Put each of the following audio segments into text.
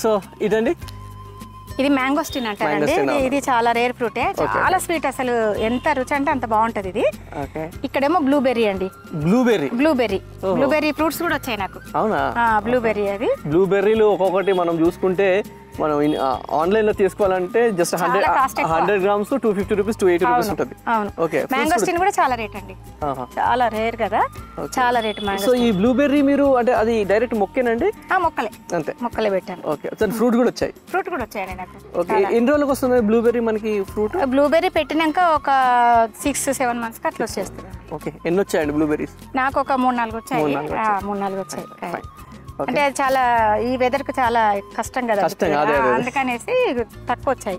So ఇదండి ఇది mangosteen అంటారండి. ఇది చాలా రేర్ ఫ్రూటే, చాలా స్వీట్, అసలు ఎంత రుచి అంటే అంత బాగుంటది ఇది. ఇక్కడేమో బ్లూబెర్రీ అండి. బ్లూబెర్రీ ఫ్రూట్స్ కూడా వచ్చాయి నాకు. అవునా? బ్లూబెర్రీ, అది బ్లూబెర్రీలు ఒక్కొక్కటి మనం చూసుకుంటే మనం ఆన్లైన్ లో తీసుకోవాలంటే జస్ట్ 100 grams 250 రూపీస్ 280 రూపీస్ ఉంటుంది. ఓకే. మ్యాంగోస్టిన్ కూడా చాలా రేట్ అండి, చాలా రేర్ కదా, చాలా రేట్ మ్యాంగో. సో ఈ బ్లూబెర్రీ మీరు అంటే అది డైరెక్ట్ మొక్కేనండి? మొక్కలే, అంతే, మొక్కలే పెట్టాను. ఓకే. ఫ్రూట్ కూడా వచ్చాయి? ఫ్రూట్ కూడా వచ్చాయండి నాకు. ఓకే. ఎన్ని రోజులకు వస్తుంది బ్లూబెర్రీ మనకి ఫ్రూట్? బ్లూబెర్రీ పెట్టినాక ఒక 6-7 months కి అట్లా వచ్చేస్తుంది. ఓకే. ఎన్ని వచ్చాయండి బ్లూబెర్రీస్? నాకు ఒక 3-4 వచ్చాయి. 3-4 వచ్చాయి. అంటే అది చాలా ఈ వెదర్ కు చాలా కష్టం కదా, అందుకనేసి తక్కువ వచ్చాయి.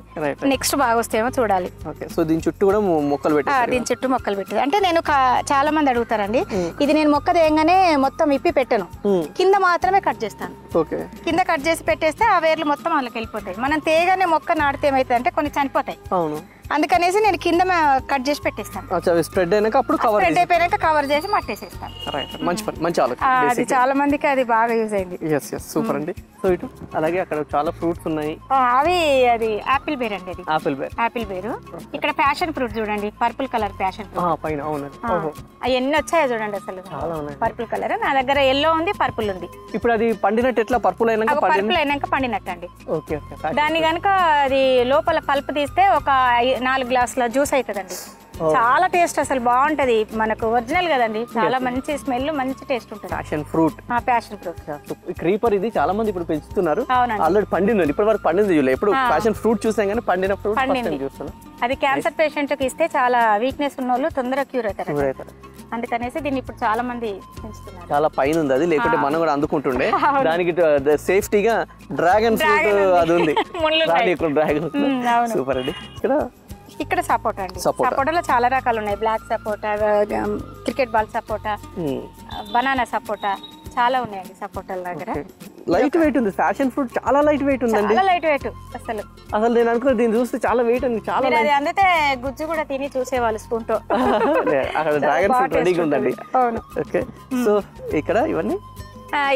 నెక్స్ట్ బాగా వస్తేమో చూడాలి. సో దీని చుట్టూ కూడా మొక్కలు పెట్టారు? దీని చుట్టూ మొక్కలు పెట్టారు. అంటే నేను చాలా మంది అడుగుతారండి, ఇది నేను మొక్క తేయంగానే మొత్తం ఇప్పి పెట్టను, కింద మాత్రమే కట్ చేస్తాను. కింద కట్ చేసి పెట్టేస్తే ఆ వేర్లు మొత్తం వాళ్ళకి వెళ్ళిపోతాయి. మనం తేగానే మొక్క నాటితే ఏమైతుంది అంటే కొన్ని చనిపోతాయి, అందుకనేసి నేను కింద కట్ చేసి పెట్టేస్తాను. స్ప్రెడ్ అయినాక అప్పుడు స్ప్రెడ్ అయిపోయాక కవర్ చేసి మట్టేసేస్తాను. అది చాలా మందికి అది బాగా యూజ్ అయింది. సూపర్ అండి. సో ఇటు అలాగే అక్కడ చాలా ఫ్రూట్స్ ఉన్నాయి. అది ఆపిల్ బేర్ అండి. అది ఆపిల్ బేరు. ఇక్కడ ప్యాషన్ ఫ్రూట్ చూడండి, పర్పుల్ కలర్ ప్యాషన్ ఫ్రూట్. ఎన్ని వచ్చాయో చూడండి, అసలు పర్పుల్ కలర్. నా దగ్గర ఎల్లో ఉంది, పర్పుల్ ఉంది. ఇప్పుడు అది పండినట్టు ఎట్లా? పర్పుల్ అయినాక పండినట్టు అండి. దాన్ని కనుక అది లోపల పల్ప్ తీస్తే ఒక 4 గ్లాసుల జ్యూస్ అవుతుందండి. చాలా టేస్ట్, అసలు బాగుంటది. మనకు ఒరిజినల్ కదండి, చాలా మంచి స్మెల్, మంచి టేస్ట్ ఉంటుంది. Passion fruit. క్రీపర్ ఇది చాలా మంది ఇప్పుడు పెంచుతున్నారు. ఆల్రెడీ పండింది, ఇప్పటి వరకు పండింది. ఎప్పుడు ప్యాషన్ ఫ్రూట్ చూసాం కానీ పండిన ఫ్రూట్ చూస్తున్నాం. అది క్యాన్సర్ పేషెంట్ కి ఇస్తే చాలా వీక్నెస్ ఉన్న వాళ్ళు తొందరగా క్యూర్ అవుతారు. అందుకనేసి దీన్ని ఇప్పుడు చాలా మంది పెంచుతున్నారు. చాలా పైన ఉంది అది, లేకుంటే మనం కూడా అందుకుంటుండే. దానికి సేఫ్టీగా డ్రాగన్ ఫ్రూట్ అది ఉంది. డ్రాగన్ సూపర్ అండి. ఇక్కడ సపోటా అండి. సపోటాలో చాలా రకాలు ఉన్నాయి. బ్లాక్ సపోటా, క్రికెట్ బాల్ సపోటా, బనానా సపోటా, చాలా ఉన్నాయండి సపోటాల దగ్గర. లైట్ వెయిట్ ఉంది. ఫ్యాషన్ ఫ్రూట్ చాలా లైట్ వెయిట్ ఉందండి. చాలా లైట్ వెయిట్ అసలు నేను అనుకున్నా దీన్ని చూస్తే చాలా వెయిట్ ఉంది. చాలా అది అందుతే గుజ్జు కూడా తిని చూసేవాళ్ళు స్పూన్ తో. అక్కడ డ్రాగన్ ఫ్రూట్ రెడీగా ఉందండి. ఓకే. సో ఇక్కడ ఇవన్నీ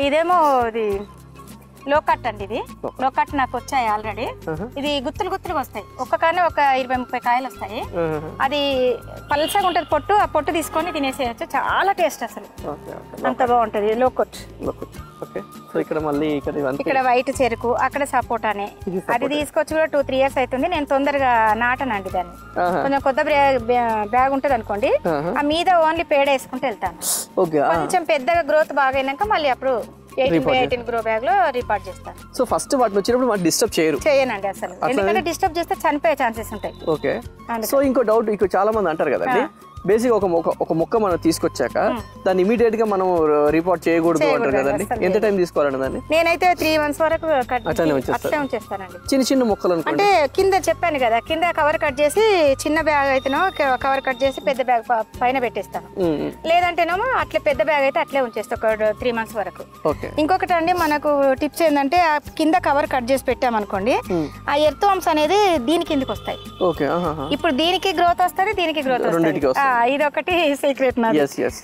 ఇదేమో ఇది లోకట్ అండి. ఇది లోకట్ నాకు వచ్చాయి ఆల్రెడీ. ఇది గుత్తులు గుత్తులుగా వస్తాయి, ఒక్కకానే ఒక 20-30 కాయలు వస్తాయి. అది పల్సగా ఉంటది పొట్టు, ఆ పొట్టు తీసుకొని తినేసేయచ్చు. చాలా టేస్ట్, అసలు అంత బాగుంటది లోకట్. ఇక్కడ వైట్ చెరుకు, అక్కడ సపోటానే. అది తీసుకొచ్చి కూడా 2-3 years అవుతుంది. నేను తొందరగా నాటనండి దాన్ని. కొంచెం కొత్త బ్యాగ్ ఉంటది అనుకోండి, ఆ మీద ఓన్లీ పేడ వేసుకుంటూ వెళ్తాను. కొంచెం పెద్దగా గ్రోత్ బాగా అయినాక మళ్ళీ అప్పుడు 18 గ్రో బ్యాగ్ లో రిపార్ట్ చేస్తాను. సో ఫస్ట్ వాటిని వచ్చినప్పుడు వాటిని డిస్టర్బ్ చేయనండి అసలు, ఎందుకంటే డిస్టర్బ్ చేస్తే చనిపోయే ఛాన్సెస్ ఉంటాయి. ఓకే. సో ఇంకో డౌట్, ఇంకో చాలా మంది అంటారు కదండి, బేసిక్ ఒక మొక్క మనం తీసుకొచ్చాక దాన్ని ఇమీడియట్ గా మనం రిపోర్ట్ చేయకూడదు అంటారు కదండి. ఎంత టైం తీసుకోవాలండి దాన్ని? నేనైతే 3 months వరకు ఉంచేస్తానండి. చిన్న చిన్న మొక్కలు అంటే కింద చెప్పాను కదా, కింద కవర్ కట్ చేసి చిన్న బ్యాగ్ అయితేనో కవర్ కట్ చేసి పెద్ద బ్యాగ్ పైన పెట్టేస్తాను. లేదంటేనేమో అట్లే పెద్ద బ్యాగ్ అయితే అట్లే ఉంచేస్తా ఒక 3 months వరకు. ఇంకొకటి అండి, మనకు టిప్స్ ఏంటంటే ఆ కింద కవర్ కట్ చేసి పెట్టామనుకోండి, ఆ ఎర్త్ వామ్స్ అనేది దీని కిందకి వస్తాయి. ఇప్పుడు దీనికి గ్రోత్ వస్తుంది, దీనికి గ్రోత్ వస్తుంది. ఇది ఒకటి సీక్రెట్.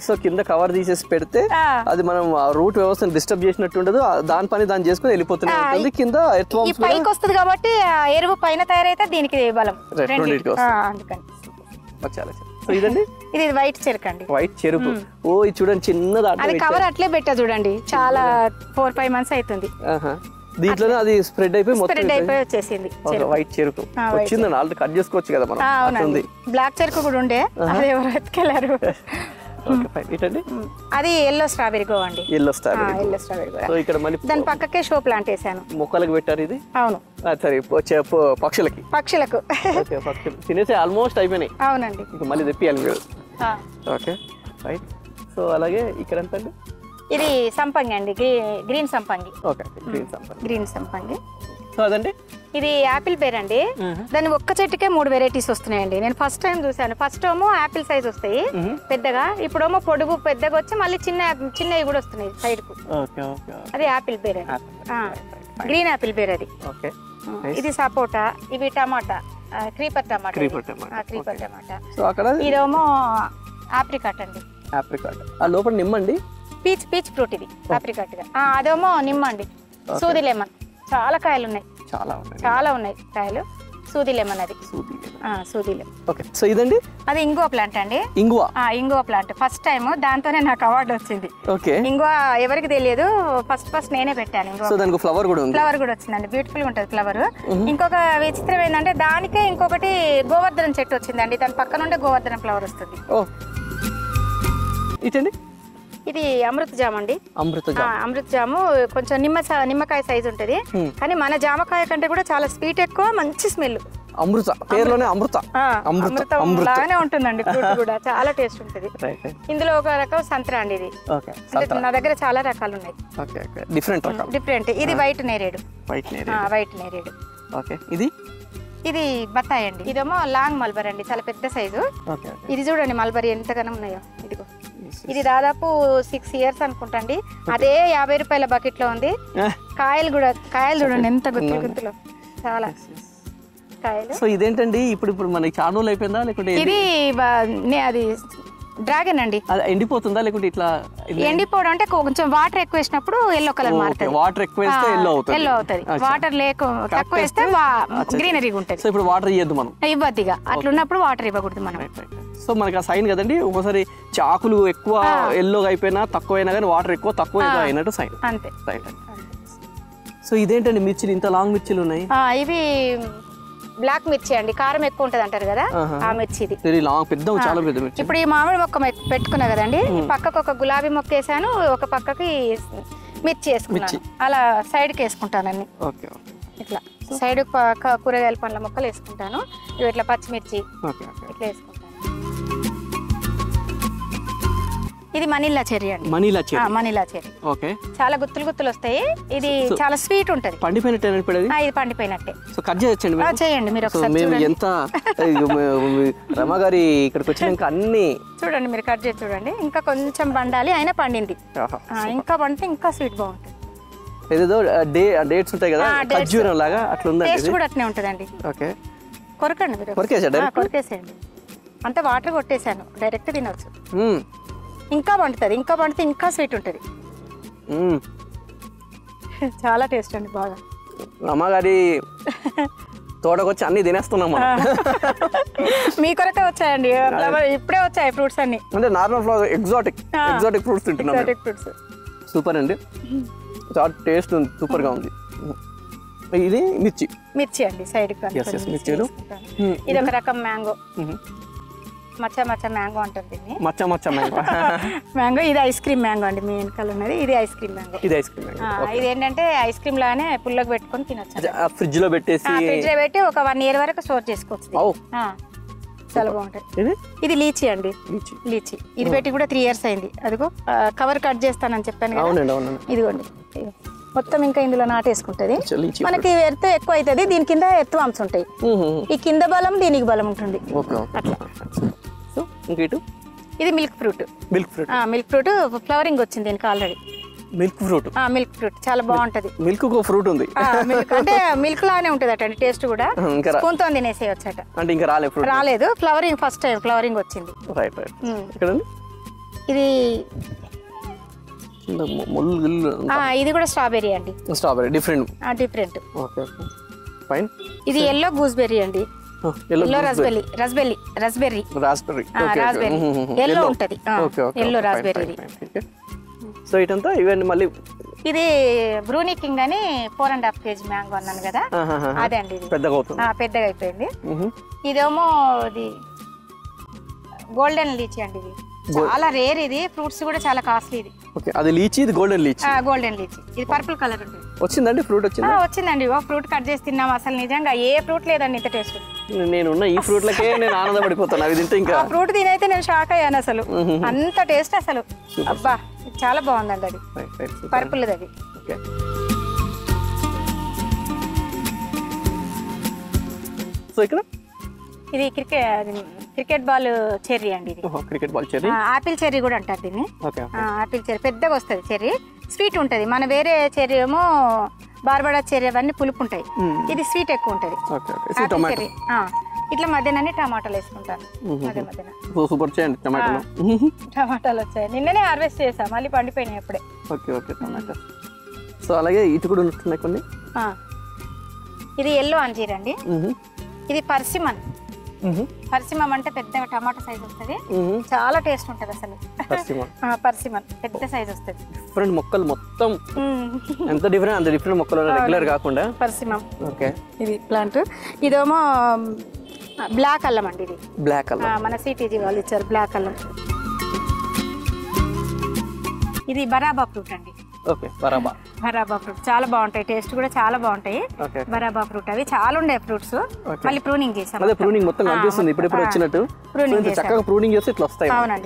సో కింద కవర్ తీసేసి పెడితే అది మనం రూట్ వ్యవస్థను డిస్టర్బ్ చేసినట్టు ఉండదు, దాని పని దాన్ని చేసుకుని వెళ్ళిపోతూనే ఉంటుంది. కింద పైకి వస్తుంది కాబట్టి ఎరువు పైన తయారైతే దీనికి బలం. ఇది వైట్ చెరుకు అండి. వైట్ చెరుకు. ఓ ఇది చూడండి చిన్నది. అది కవర్ అట్లే పెట్టా చూడండి, చాలా 4-5 months అవుతుంది. దీంట్లోనే అది స్ప్రెడ్ అయిపోయి వచ్చేసింది. వైట్ చెరుకు వచ్చిందండి, ఆల్రెడీ కట్ చేసుకోవచ్చు కదా మనం. బ్లాక్ చెరుకు కూడా ఉండే, అది ఎవరు ఎత్తుకెళ్ళారు. అది ఎల్లో స్ట్రాబెరీ గో అండి. Yellow strawberry. ఇక్కడ మళ్ళీ దాని పక్కకే షో ప్లాంట్ వేసాను. మొక్కలకు పెట్టారు ఇది? అవును. సరే, పక్షులకు తినేసి ఆల్మోస్ట్ అయిపోయినాయి. అవునండి. ఇంకా మళ్ళీ తెప్పియాలి మీరు. Okay right. సో అలాగే ఇక్కడ ఎంత అండి? ఇది సంపంగి అండి, గ్రీన్ సంపంగి. గ్రీన్ సంపంగి. సో అదండి ఇది యాపిల్ బేర్ అండి. దాని ఒక్క చెట్టుకే 3 varieties వస్తున్నాయండి. నేను ఫస్ట్ టైం చూసాను. ఫస్ట్ ఏమో యాపిల్ సైజ్ వస్తాయి పెద్దగా, ఇప్పుడేమో పొడుగు పెద్దగా వచ్చి మళ్ళీ చిన్నవి కూడా వస్తున్నాయి సైడ్ కు. అది యాపిల్ బేర్ అండి, గ్రీన్ యాపిల్ బేర్ అది. ఇది సపోటా, ఇవి టమాటా, క్రీపర్ టమాటా. ఇదేమో ఆప్రికాట్ అండి. లోపల నిమ్మండి. పీచ్ ఫ్రూట్ ఇది ఆప్రికాట్ గా. అదేమో నిమ్మ అండి, సూది లెమన్. చాలా కాయలు ఉన్నాయి, చాలా ఉన్నాయి కాయలు. సూది లెమన్ అది, సూది లెమన్. ఓకే. సో ఇదండి అది ఇంగువ ప్లాంట్ అండి. ఇంగువ ప్లాంట్ ఫస్ట్ టైం దాంతోనే నాకు అవార్డు వచ్చింది. ఇంగువ ఎవరికి తెలియదు, ఫస్ట్ నేనే పెట్టాను ఇంగువ. సో దానికి ఫ్లవర్ కూడా వచ్చిందండి, బ్యూటిఫుల్ గా ఉంటది ఫ్లవర్. ఇంకొక విచిత్రం ఏంటంటే దానికే ఇంకొకటి గోవర్ధనం చెట్టు వచ్చిందండి, దాని పక్క నుండే గోవర్ధనం ఫ్లవర్ వస్తుంది. ఇటండి ఇది అమృత జామ అండి. అమృత జాము కొంచెం నిమ్మకాయ సైజ్ ఉంటది, కానీ మన జామకాయ కంటే కూడా చాలా స్వీట్ ఎక్కువ, మంచి స్మెల్. అమృత పేరులోనే అమృతం లాగానే ఉంటుందండి, ఫ్రూట్ కూడా చాలా టేస్ట్ ఉంటది. ఇందులో ఒక రకం సంత్రా అండి ఇది. నా దగ్గర చాలా రకాలు ఉన్నాయి, డిఫరెంట్. ఇది వైట్ నేరేడు. ఇది బత్తాయి అండి. ఇదేమో లాంగ్ మల్బరీ అండి, చాలా పెద్ద సైజు. ఇది చూడండి మల్బరీ ఎంతగానో ఉన్నాయో. ఇదిగో ఇది దాదాపు 6 years అనుకుంటండి. అదే 50 రూపాయల బకెట్ లో ఉంది. కాయలు చూడండి ఎంత గుత్తులో, చాలా కాయలు. సో ఇదేంటండి ఇప్పుడు మనకి చాలా రోజులు అయిపోయిందా లేకుంటే ఇది అది డ్రాగన్ అండి. ఎండిపోతుందా లేకుంటే ఇట్లా? ఎండిపోవడం అంటే కొంచెం వాటర్ ఎక్కువ వేసినప్పుడు ఎల్లో కలర్ మారుతుంది. వాటర్ ఎక్కువ వేస్తే ఎల్లో అవుతుంది. వాటర్ తక్కువ వేస్తే గ్రీనరీగా ఉంటుంది. సో ఇప్పుడు వాటర్ ఇవ్వద్దు మనం, ఇవ్వద్దు ఇక. అట్లున్నప్పుడు వాటర్ ఇవ్వకూడదు మనం. సో మనకి ఆ సైన్ కదండి, ఒకసారి చాకులు ఎక్కువ ఎల్లోగా అయిపోయినా తక్కువ అయినా కానీ వాటర్ ఎక్కువ తక్కువ అయినట్టు సైన్. అంతే. సో ఇదేంటండి మిర్చిలు ఇంత లాంగ్ మిర్చిలు ఉన్నాయి? ఇవి బ్లాక్ మిర్చి అండి, కారం ఎక్కువ ఉంటది అంటారు కదా, ఆ మిర్చి ఇది. చాలా పెద్ద మిర్చి. ఇప్పుడు ఈ మామిడి మొక్క పెట్టుకున్నా కదండి, పక్కకు ఒక గులాబీ మొక్క వేసాను, ఒక పక్కకి మిర్చి వేసుకున్నాను. అలా సైడ్ కి వేసుకుంటానండి. ఇట్లా సైడ్ కూరగాయల పండ్ల మొక్కలు వేసుకుంటాను. ఇట్లా పచ్చిమిర్చి ఇట్లా వేసుకుంటాను. ఇది మనీలా చెర్రీ అండి. Manila cherry. ఓకే. చాలా గుత్తులు వస్తాయి. ఇది చాలా స్వీట్ ఉంటది. పండిపోయినట్టే. ఇది పండిపోయినట్టే. సో కట్ చేయొచ్చండి. చేయండి మీరు ఒకసారి. మేము ఎంత రమగారి ఇక్కడికి వచ్చినాక అన్ని చూడండి, మీరు కట్ చేసి చూడండి. ఇంకా కొంచెం పండాలి, అయినా పండింది. ఇంకా పండితే ఇంకా స్వీట్ బాగుంటుంది. ఏదో డేట్స్ ఉంటాయి కదా, ఖర్జూరం లాగా అట్లా ఉంది. టేస్ట్ కూడా అట్నే ఉంటదండి. ఓకే. కొరకండి మీరు. కొరికేసేయండి. అంతా వాటర్ కొట్టేసాను, డైరెక్ట్ తినొచ్చు. ఇంకా పండుతుంది, ఇంకా పండితే ఇంకా స్వీట్ ఉంటుంది. చాలా టేస్ట్ అండి, బాగా. అమ్మగారి తోటకు వచ్చి అన్ని తినేస్తున్నాం. మీ కొరకే వచ్చాయండి, ఇప్పుడే వచ్చాయి ఫ్రూట్స్ అన్ని. అంటే నార్మల్ ఫ్లవర్, ఎగ్జాటిక్ ఫ్రూట్స్ తింటున్నాం. సూపర్ అండి, చాలా టేస్ట్ ఉంది, సూపర్ గా ఉంది. ఇది మిర్చి అండి, సైడ్ మిర్చిలు. ఇది ఒక రకం మ్యాంగో, మచ్చ మ్యాంగో అంటారు దీన్ని. మ్యాంగో. ఇది ఐస్ క్రీమ్ మ్యాంగో అండి, మీ వెనకాల ఉన్నది. ఇది ఐస్ క్రీమ్ మ్యాంగో. ఇది ఏంటంటే ఐస్ క్రీమ్ లాగానే పుల్లకి పెట్టుకొని తినొచ్చు. ఫ్రిడ్జ్ లో పెట్టి ఒక 1 year వరకు స్టోర్ చేసుకోవచ్చు. చాలా బాగుంటది. ఇది లీచీ అండి, లీచీ. ఇది పెట్టి కూడా 3 years అయింది. అదిగో కవర్ కట్ చేస్తానని చెప్పాను కదా, ఇదిగోండి. మొత్తం ఇంకా ఇందులో నాటేసుకుంటది. మనకి ఎత్తు ఎక్కువ అవుతుంది, దీని కింద ఎత్తు అంశం ఉంటాయి. ఈ కింద బలం, దీనికి బలం ఉంటుంది. అట్లా. ఇది మిల్క్ ఫ్రూట్. ఫ్లవరింగ్ వచ్చింది దీనికి ఆల్రెడీ. మిల్క్ ఫ్రూట్ చాలా బాగుంటది. మిల్క్ ఫ్రూట్ ఉంది, అంటే మిల్క్ లానే ఉంటది అట టేస్ట్ కూడా. స్పూన్ తో తినేసేయచ్చట. అంటే ఇంకా రాలేదు ఫ్లవరింగ్, ఫస్ట్ టైం ఫ్లవరింగ్ వచ్చింది. ఇది ఇది కూడా స్ట్రాబెర్రీ అండి. డిఫరెంట్. ఇది ఎల్లో గూస్బెర్రీ అండి. ఎల్లో రాస్బెర్రీ ఎల్లో ఉంటది. Yellow raspberry. సో ఇటంతా ఇవన్నీ మళ్ళీ ఇది బ్రూనీ కింగ్ అని 4.5 kg మ్యాంగో అన్నాను కదా, అదే అండి. పెద్దగా అయిపోయింది. ఇదేమో ఇది గోల్డెన్ లీచీ అండి. ఇది చాలా రేర్, ఇది ఫ్రూట్స్ కూడా చాలా కాస్ట్లీ. ఇది అది లీచీ, ఇది గోల్డెన్ లీచీ. ఇది పర్పుల్ కలర్ ఉంటుంది. వచ్చిందండి ఫ్రూట్? వచ్చిందండి. ఫ్రూట్ కట్ చేసి తిన్నాం. అసలు నిజంగా ఏ ఫ్రూట్ లేదండి ఇంత టేస్ట్. నేనున్న ఈ ఫ్రూట్లకే నేను ఆనందపడిపోతాను. అవి తింటే ఇంకా ఫ్రూట్ తినైతే నేను షాక్ అయ్యాను అసలు, అంత టేస్ట్ అసలు. అబ్బా చాలా బాగుందండి. అది పర్పుల్. అది సో ఇక్కడ ఇది క్రికెట్ బాల్ చెర్రీ అండి. ఇది ఆపిల్ చెర్రీ కూడా అంటారు దీన్ని. ఆపిల్ చెర్రీ పెద్దగా వస్తుంది. చెర్రీ స్వీట్ ఉంటుంది. మన వేరే చెర్రీ ఏమో బార్బడా చెర్రీ అవన్నీ పులుపు ఉంటాయి, ఇది స్వీట్ ఎక్కువ ఉంటుంది. చెర్రీ ఇట్లా మధ్యన టమాటాలు వేసుకుంటాను. టమాటాలు వచ్చాయి, నిన్ననే హార్వెస్ట్ చేసా, మళ్ళీ పండిపోయినాయి అప్పుడే. సో అలాగే ఇటు కూడా ఉంటున్నాయి కొన్ని. ఇది ఎల్లో అంజీర్ అండి. ఇది పర్సిమన్. పర్సిమం అంటే పెద్దగా టమాటా సైజ్ వస్తుంది, చాలా టేస్ట్ ఉంటది అసలు. పర్సిమన్ పెద్ద సైజ్ వస్తుంది. డిఫరెంట్ మొక్కలు మొత్తం ఎంత డిఫరెంట్, అంత డిఫరెంట్ మొక్కలు రెగ్యులర్ కాకుండా పర్సిమం. ఓకే, ఇది ప్లాంట్. ఇదేమో బ్లాక్ అల్లం అండి. ఇది బ్లాక్ అల్లం మన సిటీజీ వాళ్ళు ఇచ్చారు బ్లాక్ అల్లం. ఇది బరాబా ఫ్రూట్ అండి. ఓకే, బరాబా ఫ్రూట్ చాలా బాగుంటాయి, టేస్ట్ కూడా చాలా బాగుంటాయి. బరాబా ఫ్రూట్ అవి చాలా ఉండే ఫ్రూట్స్, మళ్ళీ ప్రూనింగ్ చేసాం. ప్రూనింగ్ మొత్తం కనిపిస్తుంది ఇప్పుడు వచ్చినట్టు. చక్కగా ప్రూనింగ్ చేస్తే ఇట్లా వస్తాయి. అవునండి.